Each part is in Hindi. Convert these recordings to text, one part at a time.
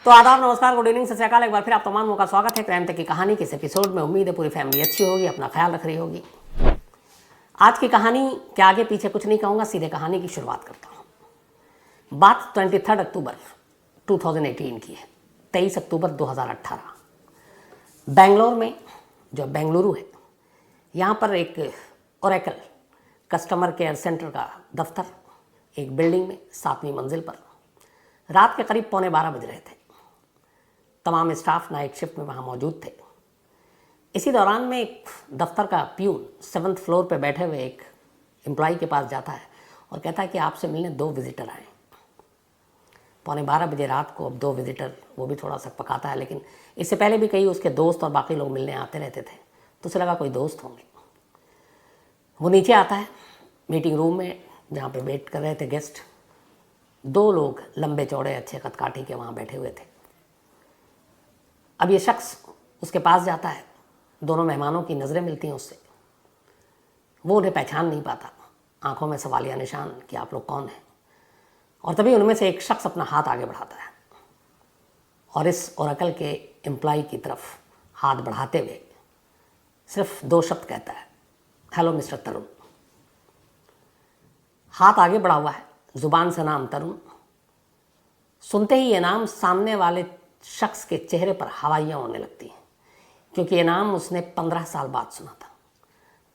तो आदाब, नमस्कार, गुड इवनिंग, सत श्री अकाल। एक बार फिर आप तमाम लोगों का स्वागत है क्राइम तक की कहानी के इस एपिसोड में। उम्मीद है पूरी फैमिली अच्छी होगी, अपना ख्याल रख रही होगी। आज की कहानी के आगे पीछे कुछ नहीं कहूँगा, सीधे कहानी की शुरुआत करता हूँ। बात 23 अक्टूबर 2018 की है। 23 अक्टूबर 2018 बेंगलोर में, जो बेंगलुरु है, यहाँ पर एक ओरेकल कस्टमर केयर सेंटर का दफ्तर एक बिल्डिंग में 7वीं मंजिल पर रात के करीब 11:15 बज रहे थे। तमाम स्टाफ नाइट शिफ्ट में वहाँ मौजूद थे। इसी दौरान में एक दफ्तर का प्यून 7th फ्लोर पे बैठे हुए एक एम्प्लॉय के पास जाता है और कहता है कि आपसे मिलने 2 विजिटर आए। 11:15 बजे रात को अब 2 विजिटर, वो भी थोड़ा सा पकाता है, लेकिन इससे पहले भी कई उसके दोस्त और बाकी लोग मिलने आते रहते थे, तो उसे लगा कोई दोस्त होंगे। वो नीचे आता है मीटिंग रूम में, जहाँ पे वेट कर रहे थे गेस्ट। 2 लोग लंबे चौड़े अच्छे कदकाठी के वहाँ बैठे हुए थे। अब ये शख्स उसके पास जाता है, दोनों मेहमानों की नज़रें मिलती हैं उससे। वो उन्हें पहचान नहीं पाता, आंखों में सवालिया निशान कि आप लोग कौन हैं। और तभी उनमें से एक शख्स अपना हाथ आगे बढ़ाता है और इस ओरेकल के एम्प्लॉय की तरफ हाथ बढ़ाते हुए सिर्फ 2 शब्द कहता है, हेलो मिस्टर तरुण। हाथ आगे बढ़ा हुआ है, जुबान से नाम तरुण। सुनते ही ये नाम सामने वाले शख्स के चेहरे पर हवाइयाँ उड़ने लगती हैं, क्योंकि ये नाम उसने 15 साल बाद सुना था।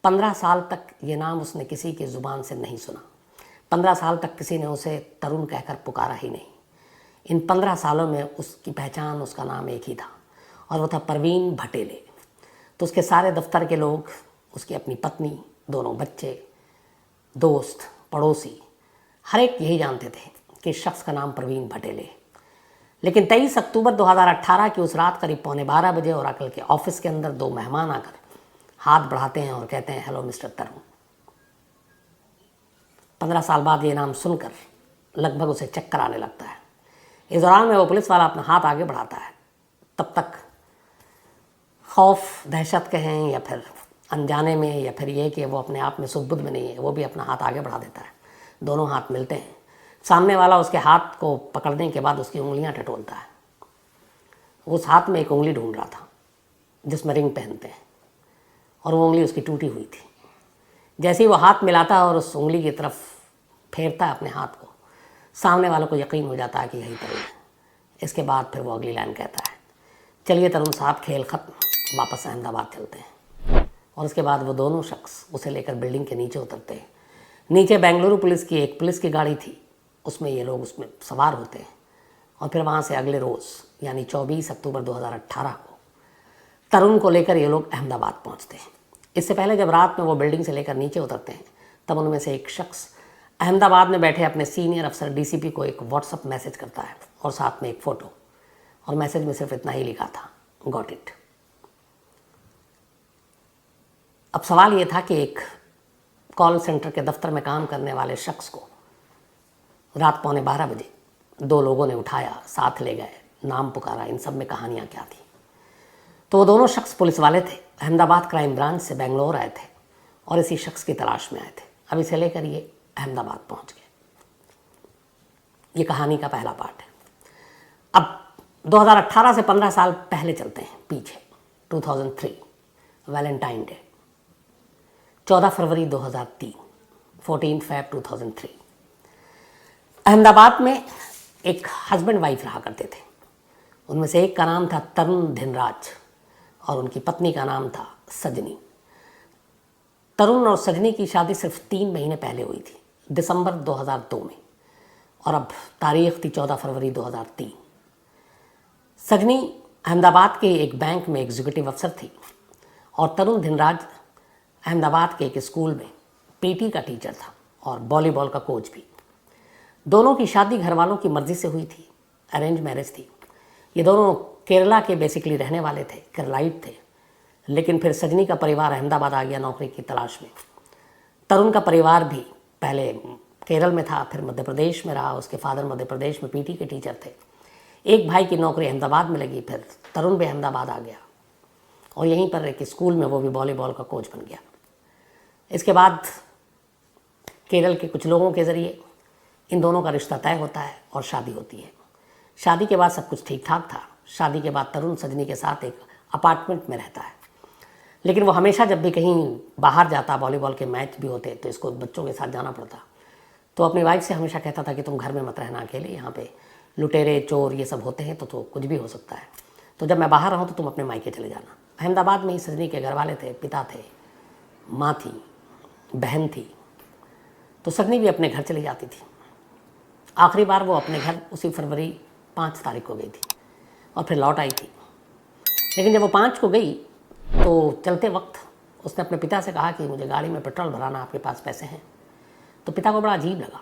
15 साल तक ये नाम उसने किसी की ज़ुबान से नहीं सुना। 15 साल तक किसी ने उसे तरुण कहकर पुकारा ही नहीं। इन 15 सालों में उसकी पहचान, उसका नाम एक ही था, और वो था परवीन भटेले। तो उसके सारे दफ्तर के लोग, उसकी अपनी पत्नी, दोनों बच्चे, दोस्त, पड़ोसी, हर एक यही जानते थे कि इस शख्स का नाम परवीन भटेले है। लेकिन 23 अक्टूबर 2018 की उस रात करीब 11:15 बजे ओरेकल के ऑफिस के अंदर 2 मेहमान आकर हाथ बढ़ाते हैं और कहते हैं, हेलो मिस्टर तरुण। 15 साल बाद ये नाम सुनकर लगभग उसे चक्कर आने लगता है। इस दौरान में वो पुलिस वाला अपना हाथ आगे बढ़ाता है। तब तक खौफ, दहशत कहें या फिर अनजाने में, या फिर ये कि वो अपने आप में सुध-बुध में नहीं है, वो भी अपना हाथ आगे बढ़ा देता है। दोनों हाथ मिलते हैं। सामने वाला उसके हाथ को पकड़ने के बाद उसकी उंगलियां टटोलता है। उस हाथ में एक उंगली ढूंढ रहा था जिसमें रिंग पहनते हैं, और वो उंगली उसकी टूटी हुई थी। जैसे ही वो हाथ मिलाता है और उस उंगली की तरफ फेरता है अपने हाथ को, सामने वालों को यकीन हो जाता है कि यही तरुण है। इसके बाद फिर वो अगली लाइन कहता है, चलिए तरुण साहब, खेल खत्म, वापस अहमदाबाद चलते हैं। और उसके बाद वो दोनों शख्स उसे लेकर बिल्डिंग के नीचे उतरते हैं। नीचे बेंगलुरु पुलिस की एक पुलिस की गाड़ी थी, उसमें ये लोग उसमें सवार होते हैं, और फिर वहाँ से अगले रोज़ यानी 24 अक्टूबर 2018 को तरुण को लेकर ये लोग अहमदाबाद पहुँचते हैं। इससे पहले जब रात में वो बिल्डिंग से लेकर नीचे उतरते हैं, तब उनमें से एक शख्स अहमदाबाद में बैठे अपने सीनियर अफसर डीसीपी को एक व्हाट्सअप मैसेज करता है, और साथ में एक फ़ोटो, और मैसेज में सिर्फ इतना ही लिखा था, गॉट इट। अब सवाल ये था कि एक कॉल सेंटर के दफ्तर में काम करने वाले शख्स को रात 11:15 बजे 2 लोगों ने उठाया, साथ ले गए, नाम पुकारा, इन सब में कहानियाँ क्या थी। तो वो दोनों शख्स पुलिस वाले थे, अहमदाबाद क्राइम ब्रांच से बेंगलोर आए थे और इसी शख्स की तलाश में आए थे। अब इसे लेकर ये अहमदाबाद पहुंच गए। ये कहानी का पहला पार्ट है। अब 2018 से 15 साल पहले चलते हैं पीछे। 2003 वैलेंटाइन डे, 14 फरवरी 2003, 14 Feb 2003। अहमदाबाद में एक हस्बैंड वाइफ रहा करते थे। उनमें से एक का नाम था तरुण धिनराज और उनकी पत्नी का नाम था सजनी। तरुण और सजनी की शादी सिर्फ 3 महीने पहले हुई थी, दिसंबर 2002 में, और अब तारीख थी 14 फरवरी 2003। सजनी अहमदाबाद के एक बैंक में एग्जीक्यूटिव अफसर थी और तरुण धिनराज अहमदाबाद के एक स्कूल में पीटी का टीचर था और वॉलीबॉल का कोच भी। दोनों की शादी घर वालों की मर्ज़ी से हुई थी, अरेंज मैरिज थी। ये दोनों केरला के बेसिकली रहने वाले थे, केरलाइट थे। लेकिन फिर सजनी का परिवार अहमदाबाद आ गया नौकरी की तलाश में। तरुण का परिवार भी पहले केरल में था, फिर मध्य प्रदेश में रहा। उसके फादर मध्य प्रदेश में पीटी के टीचर थे। एक भाई की नौकरी अहमदाबाद में लगी, फिर तरुण भी अहमदाबाद आ गया और यहीं पर एक स्कूल में वो भी वॉलीबॉल का कोच बन गया। इसके बाद केरल के कुछ लोगों के ज़रिए इन दोनों का रिश्ता तय होता है और शादी होती है। शादी के बाद सब कुछ ठीक ठाक था। शादी के बाद तरुण सजनी के साथ एक अपार्टमेंट में रहता है, लेकिन वो हमेशा जब भी कहीं बाहर जाता, वॉलीबॉल के मैच भी होते तो इसको बच्चों के साथ जाना पड़ता, तो अपनी वाइफ से हमेशा कहता था कि तुम घर में मत रहना अकेले, यहाँ पे लुटेरे चोर ये सब होते हैं तो कुछ भी हो सकता है, तो जब मैं बाहर रहूँ तो तुम अपने मायके चले जाना। अहमदाबाद में ही सजनी के घर वाले थे, पिता थे, माँ थी, बहन थी, तो सजनी भी अपने घर चली जाती थी। आखिरी बार वो अपने घर उसी फरवरी 5 तारीख को गई थी और फिर लौट आई थी। लेकिन जब वो 5 को गई तो चलते वक्त उसने अपने पिता से कहा कि मुझे गाड़ी में पेट्रोल भराना, आपके पास पैसे हैं? तो पिता को बड़ा अजीब लगा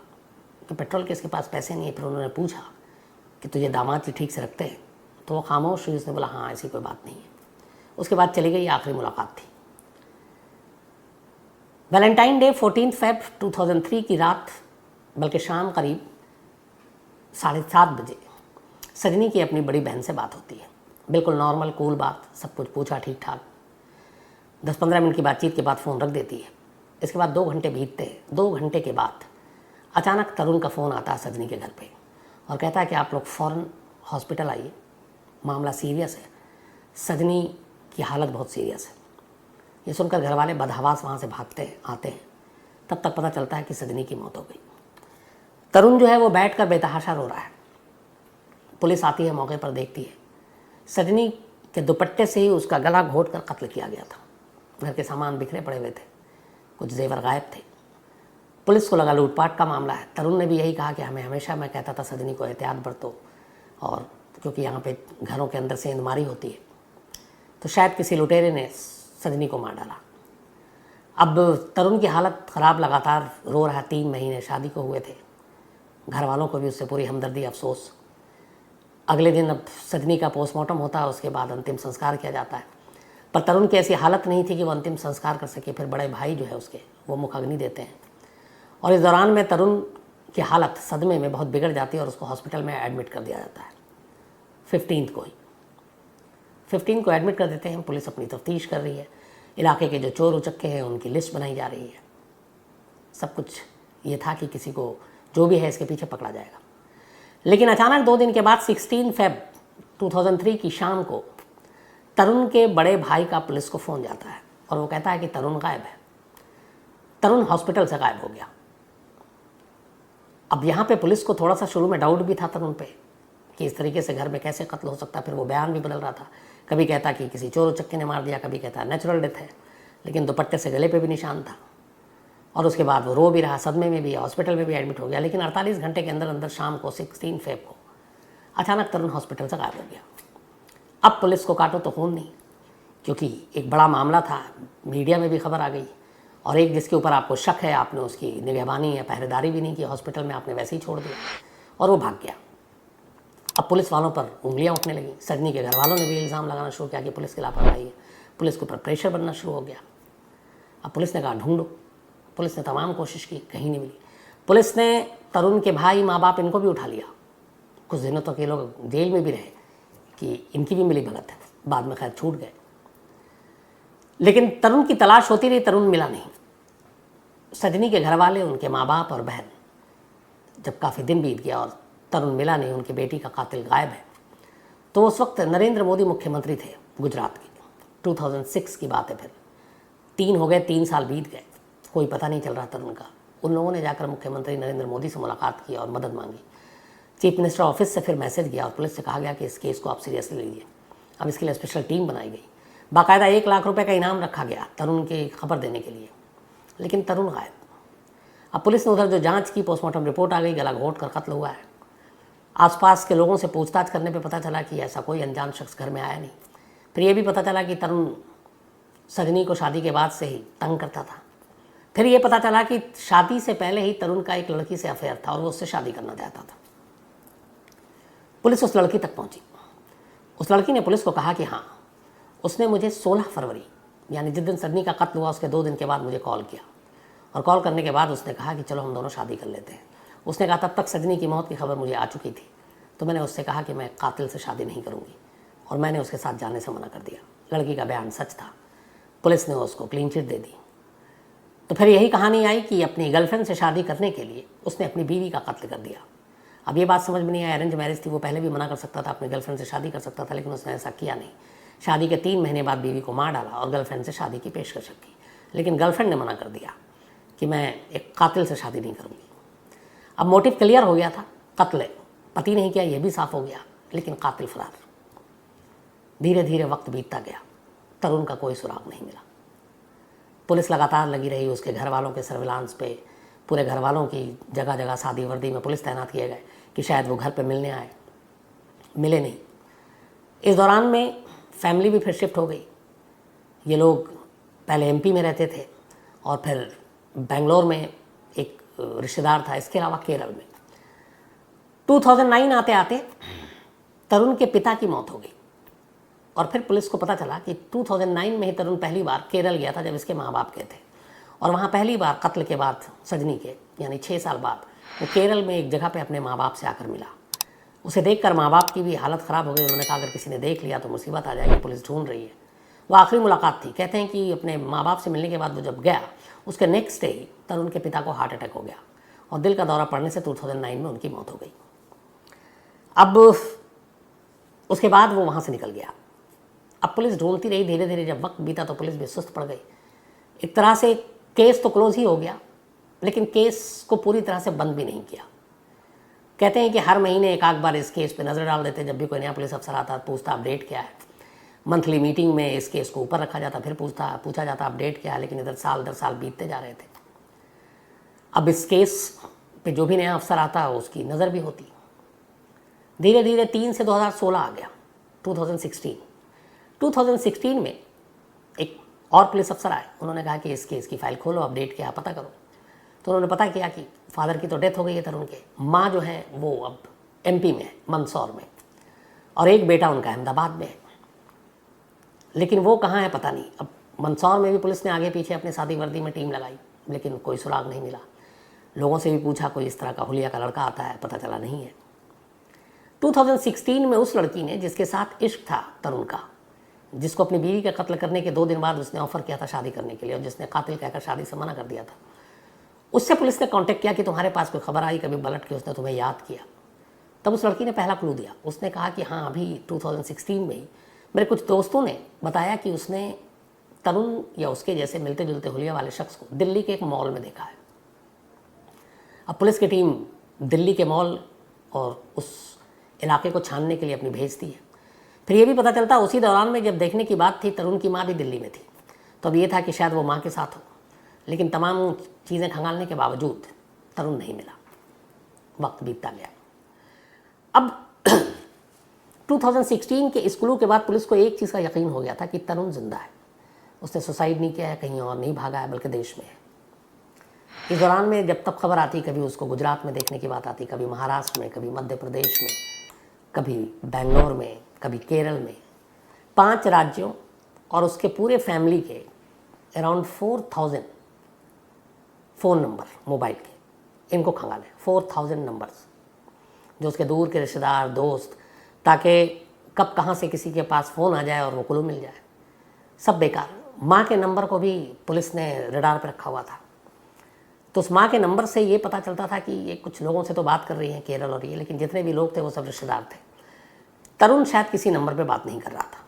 कि पेट्रोल के इसके पास पैसे नहीं है। फिर उन्होंने पूछा कि तुझे दामाद जी ठीक से रखते हैं? तो वो खामोश हुई, उसने बोला हाँ ऐसी कोई बात नहीं है। उसके बाद चली गई, आखिरी मुलाकात थी वैलेंटाइन डे 14 फेब 2003 की रात, बल्कि शाम करीब 7:30 बजे सजनी की अपनी बड़ी बहन से बात होती है। बिल्कुल नॉर्मल कूल बात, सब कुछ पूछा ठीक ठाक। 10-15 मिनट की बातचीत के बाद फ़ोन रख देती है। इसके बाद 2 घंटे बीतते हैं। 2 घंटे के बाद अचानक तरुण का फ़ोन आता है सजनी के घर पे और कहता है कि आप लोग फ़ौरन हॉस्पिटल आइए, मामला सीरियस है, सजनी की हालत बहुत सीरियस है। ये सुनकर घर वाले बदहवास वहाँ से भागते आते हैं। तब तक पता चलता है कि सजनी की मौत हो गई। तरुण जो है वो बैठकर बेतहाशा रो रहा है। पुलिस आती है, मौके पर देखती है, सजनी के दुपट्टे से ही उसका गला घोट कर कत्ल किया गया था। घर के सामान बिखरे पड़े हुए थे, कुछ जेवर गायब थे। पुलिस को लगा लूटपाट का मामला है। तरुण ने भी यही कहा कि मैं कहता था सजनी को एहतियात बरतो, और क्योंकि यहाँ पे घरों के अंदर सेंधमारी होती है, तो शायद किसी लुटेरे ने सजनी को मार डाला। अब तरुण की हालत ख़राब, लगातार रो रहा। 3 महीने शादी को हुए थे। घर वालों को भी उससे पूरी हमदर्दी, अफसोस। अगले दिन अब सजनी का पोस्टमार्टम होता है, उसके बाद अंतिम संस्कार किया जाता है। पर तरुण की ऐसी हालत नहीं थी कि वो अंतिम संस्कार कर सके। फिर बड़े भाई जो है उसके, वो मुखाग्नि देते हैं, और इस दौरान में तरुण की हालत सदमे में बहुत बिगड़ जाती है और उसको हॉस्पिटल में एडमिट कर दिया जाता है। 15 को एडमिट कर देते हैं। पुलिस अपनी तफ्तीश कर रही है। इलाके के जो चोर उचक्के हैं उनकी लिस्ट बनाई जा रही है। सब कुछ ये था कि किसी को जो भी है इसके पीछे पकड़ा जाएगा। लेकिन अचानक 2 दिन के बाद 16 फेब 2003 की शाम को तरुण के बड़े भाई का पुलिस को फ़ोन जाता है और वो कहता है कि तरुण गायब है। तरुण हॉस्पिटल से गायब हो गया। अब यहाँ पे पुलिस को थोड़ा सा शुरू में डाउट भी था तरुण पे कि इस तरीके से घर में कैसे कत्ल हो सकता है। फिर वो बयान भी बदल रहा था, कभी कहता कि किसी चोर उचक्के ने मार दिया, कभी कहता नेचुरल डेथ है, लेकिन दुपट्टे से गले पे भी निशान था। और उसके बाद वो रो भी रहा, सदमे में भी, हॉस्पिटल में भी एडमिट हो गया। लेकिन 48 घंटे के अंदर अंदर शाम को 16 फेब को अचानक तरुण हॉस्पिटल से गायब हो गया। अब पुलिस को काटो तो खून नहीं, क्योंकि एक बड़ा मामला था, मीडिया में भी खबर आ गई, और एक जिसके ऊपर आपको शक है, आपने उसकी निगहबानी या पहरेदारी भी नहीं की, हॉस्पिटल में आपने वैसे ही छोड़ दिया और वो भाग गया। अब पुलिस वालों पर उंगलियां उठने लगी। सजनी के घर वालों ने भी इल्ज़ाम लगाना शुरू किया कि पुलिस की लापरवाही है। पुलिस के ऊपर प्रेशर बनना शुरू हो गया। अब पुलिस ने कहा ढूंढो। पुलिस ने तमाम कोशिश की, कहीं नहीं मिली। पुलिस ने तरुण के भाई, माँ बाप, इनको भी उठा लिया। कुछ दिनों तक ये लोग जेल में भी रहे कि इनकी भी मिली भगत है। बाद में खैर छूट गए। लेकिन तरुण की तलाश होती रही, तरुण मिला नहीं। सजनी के घर वाले, उनके माँ बाप और बहन, जब काफ़ी दिन बीत गया और तरुण मिला नहीं, उनकी बेटी का कातिल गायब है, तो उस वक्त नरेंद्र मोदी मुख्यमंत्री थे गुजरात के। 2006 की बात है। फिर 3 हो गए, 3 साल बीत गए, कोई पता नहीं चल रहा तरुण का। उन लोगों ने जाकर मुख्यमंत्री नरेंद्र मोदी से मुलाकात की और मदद मांगी। चीफ मिनिस्टर ऑफिस से फिर मैसेज गया और पुलिस से कहा गया कि इस केस को आप सीरियसली लीजिए। अब इसके लिए स्पेशल टीम बनाई गई। बाकायदा 1 लाख रुपए का इनाम रखा गया तरुण की खबर देने के लिए। लेकिन तरुण गायब। अब पुलिस ने उधर जो जांच की, पोस्टमार्टम रिपोर्ट आ गई, गला घोट कर कत्ल हुआ है। आसपास के लोगों से पूछताछ करने पे पता चला कि ऐसा कोई अनजान शख्स घर में आया नहीं। फिर ये भी पता चला कि तरुण सजनी को शादी के बाद से ही तंग करता था। फिर ये पता चला कि शादी से पहले ही तरुण का एक लड़की से अफेयर था और वो उससे शादी करना चाहता था। पुलिस उस लड़की तक पहुंची। उस लड़की ने पुलिस को कहा कि हाँ, उसने मुझे 16 फरवरी यानी जिस दिन सजनी का कत्ल हुआ उसके 2 दिन के बाद मुझे कॉल किया, और कॉल करने के बाद उसने कहा कि चलो हम दोनों शादी कर लेते हैं। उसने कहा तब तक सजनी की मौत की खबर मुझे आ चुकी थी, तो मैंने उससे कहा कि मैं कातिल से शादी नहीं करूँगी, और मैंने उसके साथ जाने से मना कर दिया। लड़की का बयान सच था। पुलिस ने उसको क्लीन चिट दे दी। तो फिर यही कहानी आई कि अपनी गर्लफ्रेंड से शादी करने के लिए उसने अपनी बीवी का कत्ल कर दिया। अब ये बात समझ में नहीं आई, अरेंज मैरिज थी, वो पहले भी मना कर सकता था, अपने गर्लफ्रेंड से शादी कर सकता था, लेकिन उसने ऐसा किया नहीं। शादी के 3 महीने बाद बीवी को मार डाला और गर्लफ्रेंड से शादी की पेशकश की, लेकिन गर्लफ्रेंड ने मना कर दिया कि मैं एक कातिल से शादी नहीं करूँगी। अब मोटिव क्लियर हो गया था, कत्ल पति नहीं किया, ये भी साफ हो गया, लेकिन कातिल फरार। धीरे धीरे वक्त बीतता गया, तरुण का कोई सुराग नहीं मिला। पुलिस लगातार लगी रही उसके घर वालों के सर्विलांस पे, पूरे घर वालों की जगह जगह शादी वर्दी में पुलिस तैनात किए गए कि शायद वो घर पे मिलने आए, मिले नहीं। इस दौरान में फैमिली भी फिर शिफ्ट हो गई। ये लोग पहले एमपी में रहते थे और फिर बेंगलोर में एक रिश्तेदार था, इसके अलावा केरल में। 2009 आते आते तरुण के पिता की मौत हो गई और फिर पुलिस को पता चला कि 2009 में ही तरुण पहली बार केरल गया था, जब इसके माँ बाप गए थे, और वहाँ पहली बार कत्ल के बाद सजनी के यानी 6 साल बाद वो केरल में एक जगह पे अपने माँ बाप से आकर मिला। उसे देखकर माँ बाप की भी हालत ख़राब हो गई। उन्होंने कहा अगर किसी ने देख लिया तो मुसीबत आ जाएगी, पुलिस ढूंढ रही है। वो आखिरी मुलाकात थी। कहते हैं कि अपने माँ बाप से मिलने के बाद वो जब गया, उसके नेक्स्ट डे ही तरुण के पिता को हार्ट अटैक हो गया और दिल का दौरा पड़ने से 2009 में उनकी मौत हो गई। अब उसके बाद वो वहाँ से निकल गया। अब पुलिस ढूंढती रही, धीरे धीरे जब वक्त बीता तो पुलिस भी सुस्त पड़ गई। एक तरह से केस तो क्लोज ही हो गया, लेकिन केस को पूरी तरह से बंद भी नहीं किया। कहते हैं कि हर महीने एक आध बार इस केस पे नज़र डाल देते, जब भी कोई नया पुलिस अफसर आता पूछता अपडेट क्या है। मंथली मीटिंग में इस केस को ऊपर रखा जाता, फिर पूछा जाता अपडेट क्या है, लेकिन इधर साल बीतते जा रहे थे। अब इस केस पे जो भी नया अफसर आता उसकी नज़र भी होती। धीरे धीरे 3 से 2016 आ गया, 2016 में एक और पुलिस अफसर आए। उन्होंने कहा कि इस केस की फाइल खोलो, अपडेट क्या पता करो। तो उन्होंने पता किया कि फादर की तो डेथ हो गई है तरुण के, माँ जो है वो अब एमपी में है, मंदसौर में, और एक बेटा उनका अहमदाबाद में है। लेकिन वो कहाँ है पता नहीं। अब मंदसौर में भी पुलिस ने आगे पीछे अपने शादी वर्दी में टीम लगाई, लेकिन कोई सुराग नहीं मिला। लोगों से भी पूछा, कोई इस तरह का हुलिया का लड़का आता है, पता चला नहीं है। 2016 में उस लड़की ने जिसके साथ इश्क था तरुण का, जिसको अपनी बीवी का कत्ल करने के 2 दिन बाद उसने ऑफर किया था शादी करने के लिए, और जिसने कातिल कहकर शादी से मना कर दिया था, उससे पुलिस ने कांटेक्ट किया कि तुम्हारे पास कोई खबर आई कभी बलट के, उसने तुम्हें याद किया। तब उस लड़की ने पहला क्लू दिया। उसने कहा कि हाँ, अभी 2016 में ही मेरे कुछ दोस्तों ने बताया कि उसने तरुण या उसके जैसे मिलते जुलते हुलिया वाले शख्स को दिल्ली के एक मॉल में देखा है। अब पुलिस की टीम दिल्ली के मॉल और उस इलाके को छानने के लिए अपनी भेजती है। फिर ये भी पता चलता उसी दौरान में जब देखने की बात थी, तरुण की माँ भी दिल्ली में थी। तो अब ये था कि शायद वो माँ के साथ हो, लेकिन तमाम चीज़ें खंगालने के बावजूद तरुण नहीं मिला। वक्त बीतता गया। अब 2016 के इस क्लू के बाद पुलिस को एक चीज़ का यकीन हो गया था कि तरुण जिंदा है। उसने सुसाइड नहीं किया है, कहीं और नहीं भागा है, बल्कि देश में है। इस दौरान में जब तब खबर आती, कभी उसको गुजरात में देखने की बात आती, कभी महाराष्ट्र में, कभी मध्य प्रदेश में, कभी बेंगलोर में, कभी केरल में। 5 राज्यों और उसके पूरे फैमिली के अराउंड 4000 फ़ोन नंबर मोबाइल के, इनको खंगाले 4000 नंबर्स, जो उसके दूर के रिश्तेदार दोस्त, ताकि कब कहाँ से किसी के पास फ़ोन आ जाए और वो क्लू मिल जाए। सब बेकार। माँ के नंबर को भी पुलिस ने रडार पर रखा हुआ था। तो उस माँ के नंबर से ये पता चलता था कि ये कुछ लोगों से तो बात कर रही हैं केरल और ये, लेकिन जितने भी लोग थे वो सब रिश्तेदार थे। तरुण शायद किसी नंबर पे बात नहीं कर रहा था।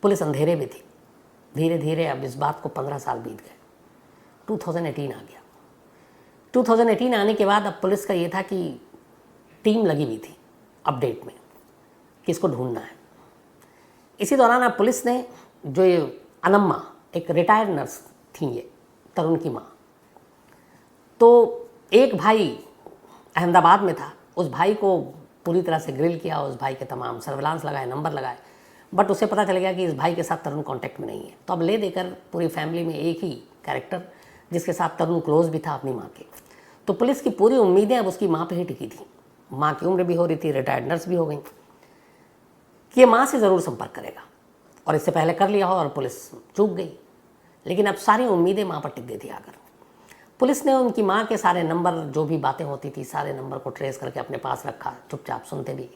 पुलिस अंधेरे में थी। धीरे धीरे अब इस बात को 15 साल बीत गए। 2018 आ गया। 2018 आने के बाद अब पुलिस का ये था कि टीम लगी हुई थी अपडेट में कि इसको ढूंढना है। इसी दौरान अब पुलिस ने, जो ये अनम्मा एक रिटायर्ड नर्स थी, ये तरुण की माँ, तो एक भाई अहमदाबाद में था, उस भाई को पूरी तरह से ग्रिल किया, उस भाई के तमाम सर्विलांस लगाए, नंबर लगाए, बट उसे पता चल गया कि इस भाई के साथ तरुण कांटेक्ट में नहीं है। तो अब ले देकर पूरी फैमिली में एक ही कैरेक्टर, जिसके साथ तरुण क्लोज भी था अपनी माँ के। तो पुलिस की पूरी उम्मीदें अब उसकी माँ पे ही टिकी थी। माँ की उम्र भी हो रही थी, रिटायर्ड नर्स भी हो गई, कि ये माँ से ज़रूर संपर्क करेगा, और इससे पहले कर लिया हो और पुलिस चूक गई। लेकिन अब सारी उम्मीदें माँ पर टिक गई थी आकर। पुलिस ने उनकी माँ के सारे नंबर, जो भी बातें होती थी, सारे नंबर को ट्रेस करके अपने पास रखा, चुपचाप सुनते भी,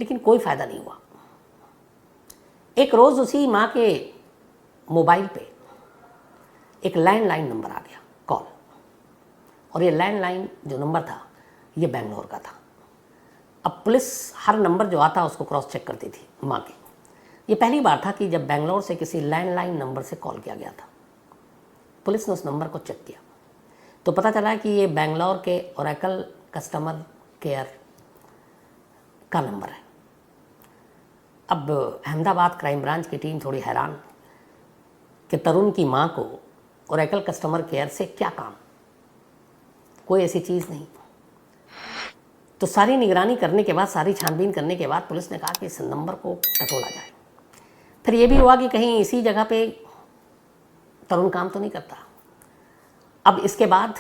लेकिन कोई फ़ायदा नहीं हुआ। एक रोज़ उसी माँ के मोबाइल पे एक लैंडलाइन नंबर आ गया, कॉल, और ये लैंडलाइन जो नंबर था ये बेंगलोर का था। अब पुलिस हर नंबर जो आता उसको क्रॉस चेक करती थी माँ के। ये पहली बार था कि जब बेंगलोर से किसी लैंडलाइन नंबर से कॉल किया गया था। पुलिस ने उस नंबर को चेक किया तो पता चला कि ये बेंगलोर के ओरेकल कस्टमर केयर का नंबर है। अब अहमदाबाद क्राइम ब्रांच की टीम थोड़ी हैरान कि तरुण की माँ को ओरेकल कस्टमर केयर से क्या काम, कोई ऐसी चीज़ नहीं। तो सारी निगरानी करने के बाद, सारी छानबीन करने के बाद पुलिस ने कहा कि इस नंबर को टटोला जाए। फिर ये भी हुआ कि कहीं इसी जगह पे तरुण काम तो नहीं करता। अब इसके बाद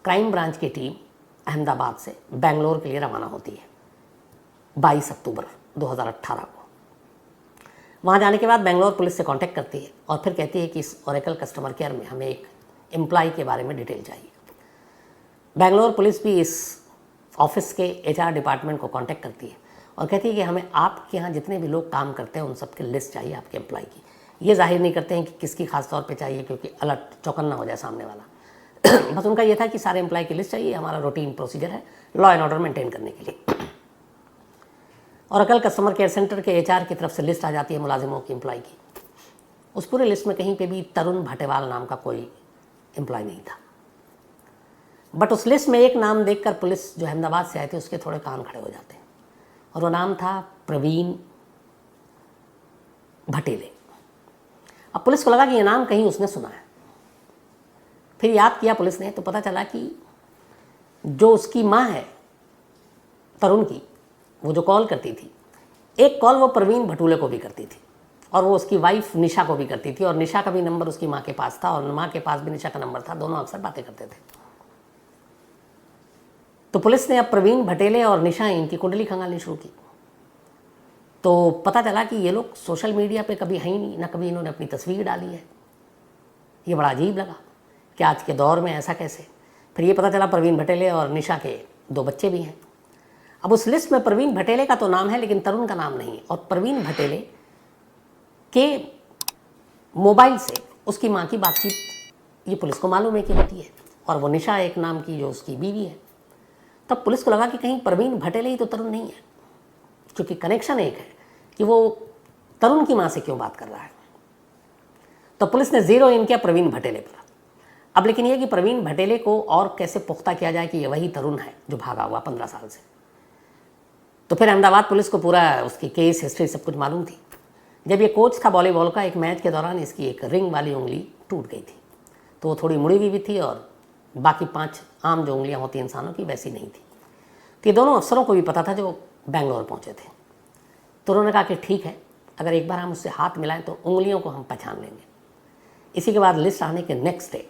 क्राइम ब्रांच की टीम अहमदाबाद से बेंगलोर के लिए रवाना होती है 22 अक्टूबर 2018 को। वहाँ जाने के बाद बेंगलोर पुलिस से कांटेक्ट करती है और फिर कहती है कि इस ओरेकल कस्टमर केयर में हमें एक एम्प्लॉय के बारे में डिटेल चाहिए। बेंगलोर पुलिस भी इस ऑफिस के HR डिपार्टमेंट को कांटेक्ट करती है और कहती है कि हमें आपके यहाँ जितने भी लोग काम करते हैं उन सबकी लिस्ट चाहिए आपके एम्प्लॉय की। ये जाहिर नहीं करते हैं कि किसकी खास तौर पे चाहिए क्योंकि अलर्ट चौकन्ना हो जाए सामने वाला। बस उनका ये था कि सारे एम्प्लॉय की लिस्ट चाहिए, हमारा रूटीन प्रोसीजर है लॉ एंड ऑर्डर मेंटेन करने के लिए। ओरेकल कस्टमर केयर सेंटर के HR की तरफ से लिस्ट आ जाती है मुलाजिमों की, एम्प्लॉय की। उस पूरे लिस्ट में कहीं पे भी तरुण भाटेवाल नाम का कोई एम्प्लॉय नहीं था। बट उस लिस्ट में एक नाम देखकर पुलिस जो अहमदाबाद से आए थे उसके थोड़े कान खड़े हो जाते हैं और वो नाम था प्रवीण भटेले। अब पुलिस को लगा कि ये नाम कहीं उसने सुना है। फिर याद किया पुलिस ने तो पता चला कि जो उसकी माँ है तरुण की, वो जो कॉल करती थी, एक कॉल वो प्रवीण भटूले को भी करती थी और वो उसकी वाइफ निशा को भी करती थी और निशा का भी नंबर उसकी माँ के पास था और माँ के पास भी निशा का नंबर था। दोनों अक्सर बातें करते थे। तो पुलिस ने अब प्रवीण भटेले और निशा इनकी कुंडली खंगालनी शुरू की तो पता चला कि ये लोग सोशल मीडिया पे कभी हैं ही नहीं, ना कभी इन्होंने अपनी तस्वीर डाली है। ये बड़ा अजीब लगा कि आज के दौर में ऐसा कैसे। फिर ये पता चला प्रवीण भटेले और निशा के 2 बच्चे भी हैं। अब उस लिस्ट में प्रवीण भटेले का तो नाम है लेकिन तरुण का नाम नहीं है और प्रवीण भटेले के मोबाइल से उसकी माँ की बातचीत ये पुलिस को मालूम है कि होती है और वो निशा एक नाम की जो उसकी बीवी है। तब पुलिस को लगा कि कहीं प्रवीण भटेले ही तो तरुण नहीं है, क्योंकि कनेक्शन एक है कि वो तरुण की माँ से क्यों बात कर रहा है। तो पुलिस ने ज़ीरो इन किया प्रवीण भटेले पर। अब लेकिन ये कि प्रवीण भटेले को और कैसे पुख्ता किया जाए कि ये वही तरुण है जो भागा हुआ 15 साल से। तो फिर अहमदाबाद पुलिस को पूरा उसकी केस हिस्ट्री सब कुछ मालूम थी। जब ये कोच था वॉलीबॉल का, एक मैच के दौरान इसकी एक रिंग वाली उंगली टूट गई थी तो वो थोड़ी मुड़ी हुई भी थी और बाकी 5 आम जो उंगलियां होती इंसानों की वैसी नहीं थी। तो ये दोनों अफसरों को भी पता था जो बेंगलोर पहुंचे थे। तो उन्होंने कहा कि ठीक है, अगर एक बार हम उससे हाथ मिलाएं तो उंगलियों को हम पहचान लेंगे। इसी के बाद लिस्ट आने के नेक्स्ट डे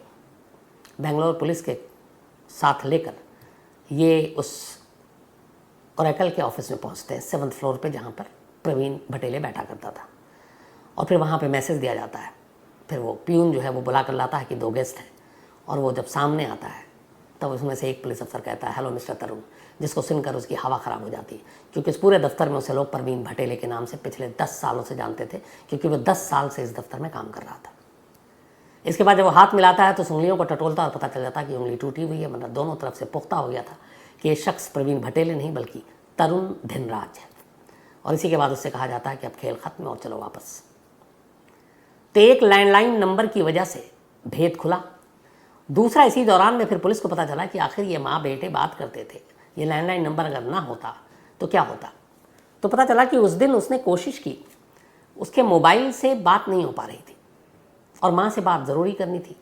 बेंगलोर पुलिस के साथ लेकर ये उस ओरेकल के ऑफिस में पहुंचते हैं 7th फ्लोर पे, जहाँ पर प्रवीण भटेले बैठा करता था। और फिर वहाँ पे मैसेज दिया जाता है। फिर वो प्यून जो है वो बुला कर लाता है कि 2 गेस्ट हैं और वो जब सामने आता है तब उसमें से एक पुलिस अफसर कहता है हेलो मिस्टर तरुण, जिसको सुनकर उसकी हवा ख़राब हो जाती है क्योंकि इस पूरे दफ्तर में उसे लोग प्रवीण भटेले के नाम से पिछले 10 सालों से जानते थे क्योंकि वो 10 साल से इस दफ्तर में काम कर रहा था। इसके बाद जब वो हाथ मिलाता है तो उस उंगलियों को टटोलता और पता चल जाता है कि उंगली टूटी हुई है, मतलब दोनों तरफ से पुख्ता हो गया था कि ये शख्स प्रवीण भटेले नहीं बल्कि तरुण धिनराज है। और इसी के बाद उससे कहा जाता है कि अब खेल खत्म और चलो वापस। तो एक लैंडलाइन नंबर की वजह से भेद खुला। दूसरा, इसी दौरान में फिर पुलिस को पता चला कि आखिर ये माँ बेटे बात करते थे, ये लैंडलाइन नंबर अगर ना होता तो क्या होता। तो पता चला कि उस दिन उसने कोशिश की, उसके मोबाइल से बात नहीं हो पा रही थी और माँ से बात ज़रूरी करनी थी।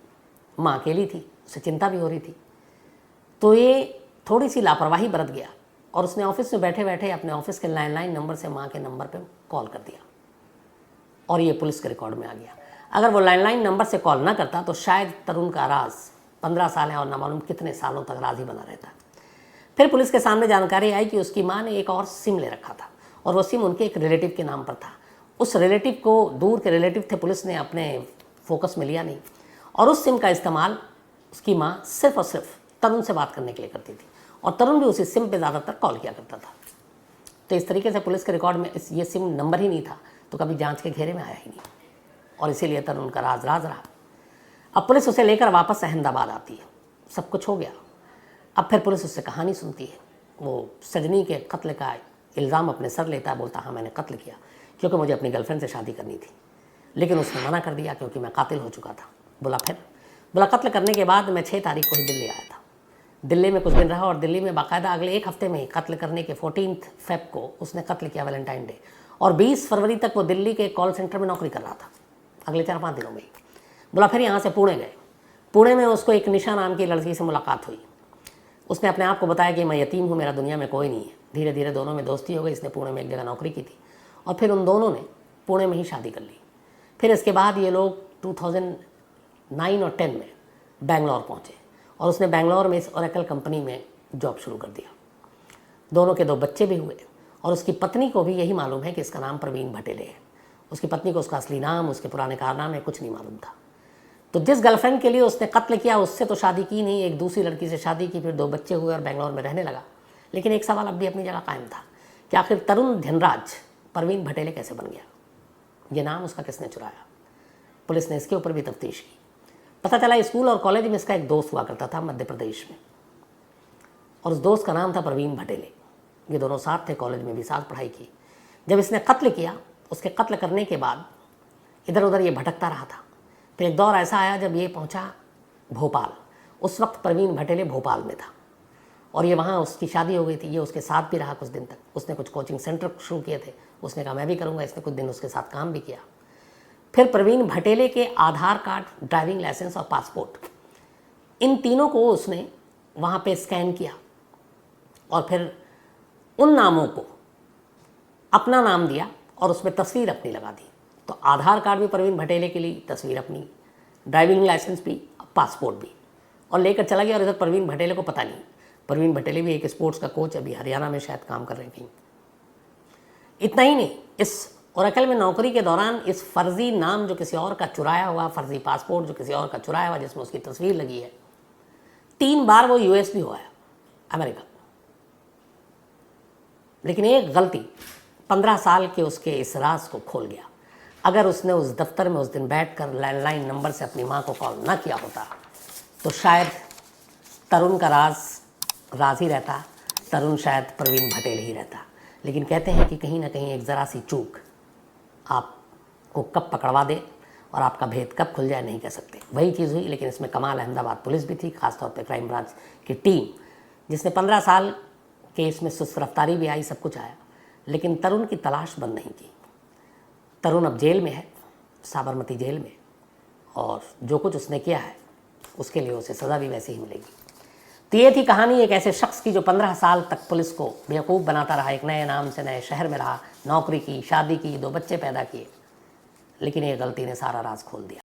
माँ अकेली थी, उसे चिंता भी हो रही थी। तो ये थोड़ी सी लापरवाही बरत गया और उसने ऑफिस में बैठे बैठे अपने ऑफिस के लैंडलाइन नंबर से माँ के नंबर पर कॉल कर दिया और ये पुलिस के रिकॉर्ड में आ गया। अगर वो लैंडलाइन नंबर से कॉल ना करता तो शायद तरुण का राज 15 साल है और ना मालूम कितने सालों तक राज ही बना रहता। फिर पुलिस के सामने जानकारी आई कि उसकी माँ ने एक और सिम ले रखा था और वो सिम उनके एक रिलेटिव के नाम पर था। उस रिलेटिव को, दूर के रिलेटिव थे, पुलिस ने अपने फोकस में लिया नहीं और उस सिम का इस्तेमाल उसकी माँ सिर्फ और सिर्फ तरुण से बात करने के लिए करती थी और तरुण भी उसी सिम पे ज़्यादातर कॉल किया करता था। तो इस तरीके से पुलिस के रिकॉर्ड में ये सिम नंबर ही नहीं था तो कभी जांच के घेरे में आया ही नहीं और इसीलिए तरुण का राज रहा। अब पुलिस उसे लेकर वापस अहमदाबाद आती है सब कुछ हो गया। अब फिर पुलिस उससे कहानी सुनती है। वो सजनी के कत्ल का इल्ज़ाम अपने सर लेता है, बोलता हाँ मैंने कत्ल किया क्योंकि मुझे अपनी गर्लफ्रेंड से शादी करनी थी, लेकिन उसने मना कर दिया क्योंकि मैं कातिल हो चुका था। बोला कत्ल करने के बाद मैं 6 तारीख को ही दिल्ली आया था। दिल्ली में कुछ दिन रहा और दिल्ली में बाकायदा अगले 1 हफ्ते में ही कत्ल करने के 14 फेब को उसने कत्ल किया, वैलेंटाइन डे, और 20 फरवरी तक वो दिल्ली के कॉल सेंटर में नौकरी कर रहा था, अगले 4-5 दिनों में ही। बोला फिर यहाँ से पुणे गए। पुणे में उसको एक निशा नाम की लड़की से मुलाकात हुई। उसने अपने आप को बताया कि मैं यतीम हूँ, मेरा दुनिया में कोई नहीं है। धीरे धीरे दोनों में दोस्ती हो गई। इसने पुणे में एक जगह नौकरी की थी और फिर उन दोनों ने पुणे में ही शादी कर ली। फिर इसके बाद ये लोग 2009 और 10 में बेंगलोर पहुँचे और उसने बेंगलोर में इस ओरेकल कंपनी में जॉब शुरू कर दिया। दोनों के 2 बच्चे भी हुए और उसकी पत्नी को भी यही मालूम है कि इसका नाम प्रवीण भटेले है। उसकी पत्नी को उसका असली नाम, उसके पुराने कारनामे कुछ नहीं मालूम था। तो जिस गर्लफ्रेंड के लिए उसने कत्ल किया उससे तो शादी की नहीं, एक दूसरी लड़की से शादी की, फिर 2 बच्चे हुए और बेंगलोर में रहने लगा। लेकिन एक सवाल अब भी अपनी जगह कायम था कि आखिर तरुण धनराज प्रवीण भटेले कैसे बन गया, ये नाम उसका किसने चुराया। पुलिस ने इसके ऊपर भी तफ्तीश की। पता चला स्कूल और कॉलेज में इसका एक दोस्त हुआ करता था मध्य प्रदेश में, और उस दोस्त का नाम था प्रवीण भटेले। ये दोनों साथ थे, कॉलेज में भी साथ पढ़ाई की। जब इसने कत्ल किया, उसके कत्ल करने के बाद इधर उधर ये भटकता रहा था। फिर एक दौर ऐसा आया जब ये पहुंचा भोपाल। उस वक्त प्रवीण भटेले भोपाल में था और ये वहाँ उसकी शादी हो गई थी। ये उसके साथ भी रहा कुछ दिन तक। उसने कुछ कोचिंग सेंटर शुरू किए थे, उसने कहा मैं भी करूँगा। इसने कुछ दिन उसके साथ काम भी किया। फिर प्रवीण भटेले के आधार कार्ड, ड्राइविंग लाइसेंस और पासपोर्ट, इन तीनों को उसने वहाँ पे स्कैन किया और फिर उन नामों को अपना नाम दिया और उसमें तस्वीर अपनी लगा दी। तो आधार कार्ड भी प्रवीण भटेले के लिए, तस्वीर अपनी, ड्राइविंग लाइसेंस भी, पासपोर्ट भी, और लेकर चला गया। और इधर प्रवीण भटेले को पता नहीं। प्रवीण भटेले भी एक स्पोर्ट्स का कोच, अभी हरियाणा में शायद काम कर रहे हैं। इतना ही नहीं, इस ओरेकल में नौकरी के दौरान इस फर्जी नाम जो किसी और का चुराया हुआ, फर्जी पासपोर्ट जो किसी और का चुराया हुआ जिसमें उसकी तस्वीर लगी है, 3 बार वो यूएस भी हुआ है, अमेरिका। लेकिन एक गलती 15 साल के उसके इस राज को खोल गया। अगर उसने उस दफ्तर में उस दिन बैठकर लैंडलाइन नंबर से अपनी माँ को कॉल ना किया होता तो शायद तरुण का राज ही रहता, तरुण शायद प्रवीण भटेले ही रहता। लेकिन कहते हैं कि कहीं ना कहीं एक ज़रा सी चूक आपको कब पकड़वा दे और आपका भेद कब खुल जाए नहीं कह सकते। वही चीज़ हुई। लेकिन इसमें कमाल अहमदाबाद पुलिस भी थी, खासतौर पे क्राइम ब्रांच की टीम, जिसने 15 साल के इसमें सुस्त रफ्तारी भी आई, सब कुछ आया, लेकिन तरुण की तलाश बंद नहीं की। तरुण अब जेल में है, साबरमती जेल में, और जो कुछ उसने किया है उसके लिए उसे सज़ा भी वैसे ही मिलेगी। तो ये थी कहानी एक ऐसे शख्स की जो 15 साल तक पुलिस को बेवकूफ़ बनाता रहा, एक नए नाम से नए शहर में रहा, नौकरी की, शादी की, 2 बच्चे पैदा किए, लेकिन ये गलती ने सारा राज खोल दिया।